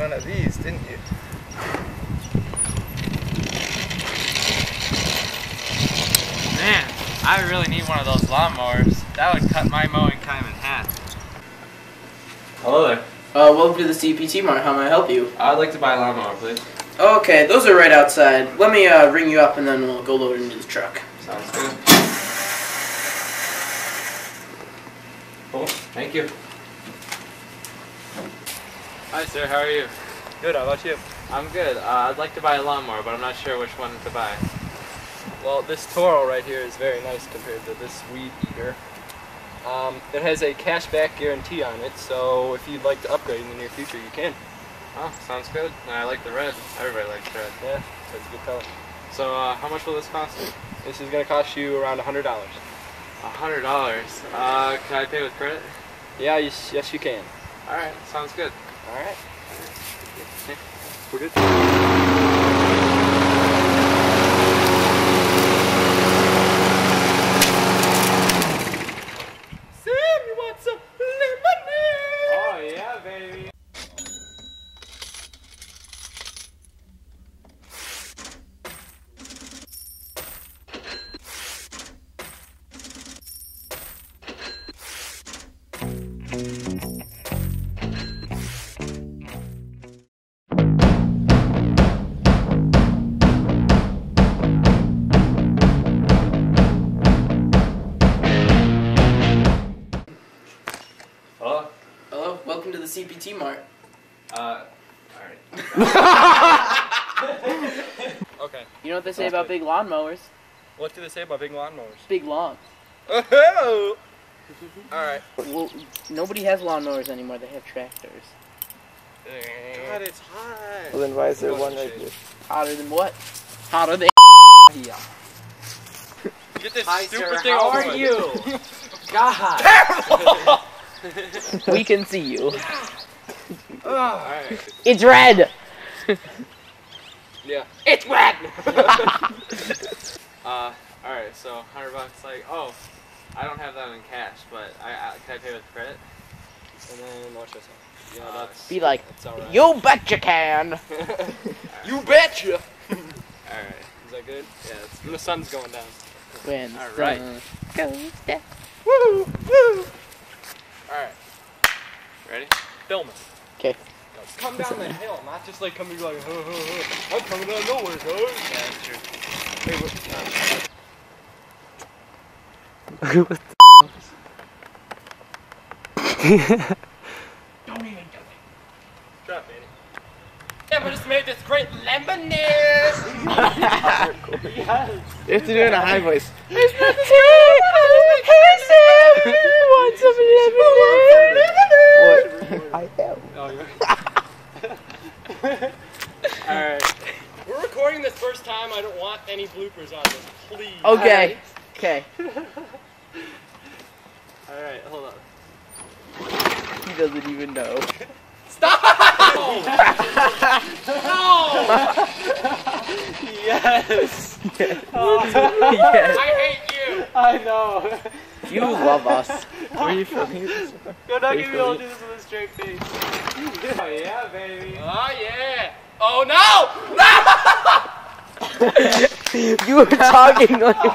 one of these, didn't you? Man, I really need one of those lawnmowers. That would cut my mowing time in half. Hello there. Welcome to the CPT Mart. How may I help you? I'd like to buy a lawnmower, please. Okay, those are right outside. Let me ring you up and then we'll go load it into the truck. Sounds good. Cool. Thank you. Hi sir, how are you? Good, how about you? I'm good. I'd like to buy a lawnmower, but I'm not sure which one to buy. Well, this Toro right here is very nice compared to this Weed Eater. It has a cashback guarantee on it, so if you'd like to upgrade in the near future, you can. Oh, sounds good. I like the red. Everybody likes red. Yeah, that's a good color. So, how much will this cost me? This is going to cost you around $100. $100. Can I pay with credit? Yeah, yes you can. Alright, sounds good. Alright. We're good. Sam, you want some lemonade? Oh yeah, baby. Hello? Hello, welcome to the CPT Mart. Alright. Okay. You know what they say about big lawnmowers? What do they say about big lawnmowers? Big lawn. Oh! Alright. Well, nobody has lawnmowers anymore. They have tractors. God, it's hot. Well, then why is there one right here? Hotter than what? Hotter than Yeah. Get this Hi, stupid sir. thing How over are with. you? God. We can see you. Alright. It's red! Yeah. It's red! Alright, so $100, like, oh, I don't have that in cash, but can I pay with credit? And then watch this one. Yeah, that's. Be like, that's alright. you bet you can! You betcha! Alright. Is that good? Yeah, the sun's going down. When All right. goes down. Woo! Woo! Alright, Ready? film it. Okay. Come down the hill, not just like coming like, huh, huh, huh. I'm coming down nowhere, guys. Yeah, that's true. Hey, what? Don't even do it. Drop it. Yeah, we just made this great lemonade! Yes. You have to do it in a high voice. Want some lemonade? What? I have. Oh, you're Alright. We're recording this first time. I don't want any bloopers on this, please. Okay. Okay. Alright, hold on. He doesn't even know. Stop! No! Yes! Yes. I hate you! I know. You love us. Where are you filming this? You're not gonna be able to do this with a straight face. Oh yeah, baby. Oh yeah! Oh no! No! You were talking like a